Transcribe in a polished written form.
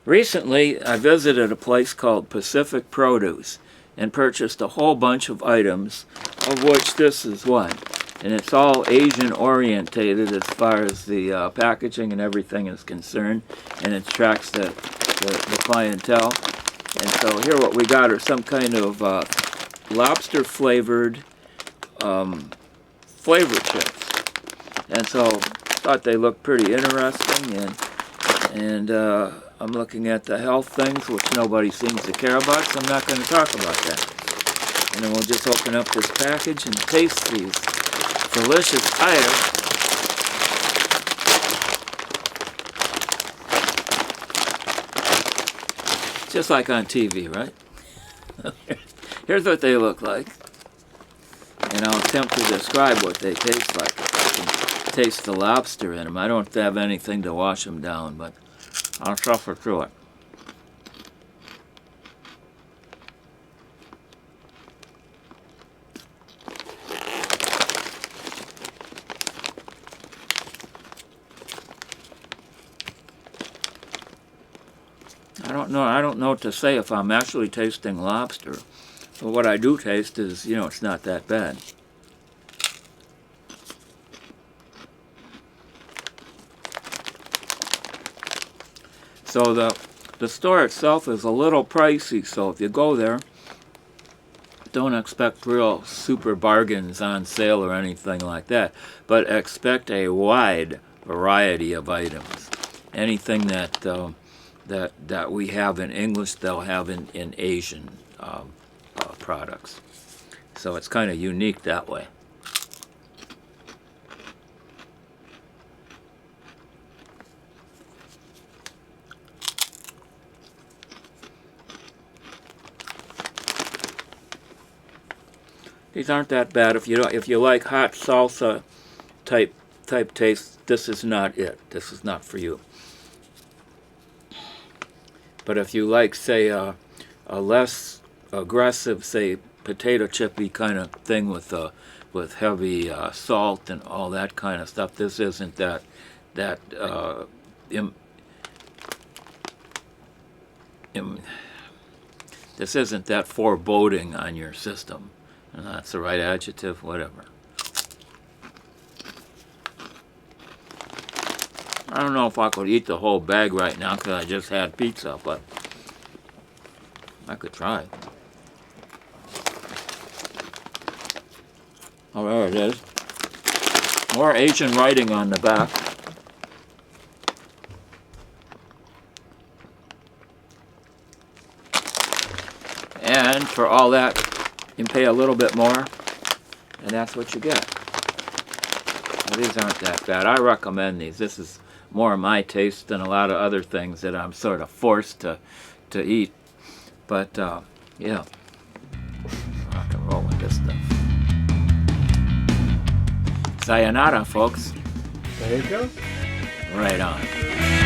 Recently, I visited a place called Pacific Produce and purchased a whole bunch of items, of which this is one. And it's all Asian orientated as far as the packaging and everything is concerned, and it attracts the clientele. And so here what we got are some kind of lobster flavored flavor chips. And so I thought they looked pretty interesting, and I'm looking at the health things, which nobody seems to care about, so I'm not going to talk about that. And then we'll just open up this package and taste these delicious items. Just like on TV, right? Here's what they look like. And I'll attempt to describe what they taste like. I can taste the lobster in them. I don't have anything to wash them down, but I'll suffer through it. I don't know what to say if I'm actually tasting lobster. But what I do taste is, it's not that bad. So the store itself is a little pricey, so if you go there, don't expect real super bargains on sale or anything like that, but expect a wide variety of items. Anything that we have in English, they'll have in Asian products. So it's kind of unique that way. These aren't that bad. If you like hot salsa type taste, this is not it. This is not for you. But if you like, say, a less aggressive, say, potato chippy kind of thing with heavy salt and all that kind of stuff, this isn't that this isn't that foreboding on your system. And that's the right adjective, whatever. I don't know if I could eat the whole bag right now because I just had pizza, but I could try. Oh, there it is. More Asian writing on the back. And for all that, you can pay a little bit more, and that's what you get. Well, these aren't that bad. I recommend these. This is more my taste than a lot of other things that I'm sort of forced to eat. But, yeah. Rock and roll with this stuff. Sayonara, folks. There you go. Right on.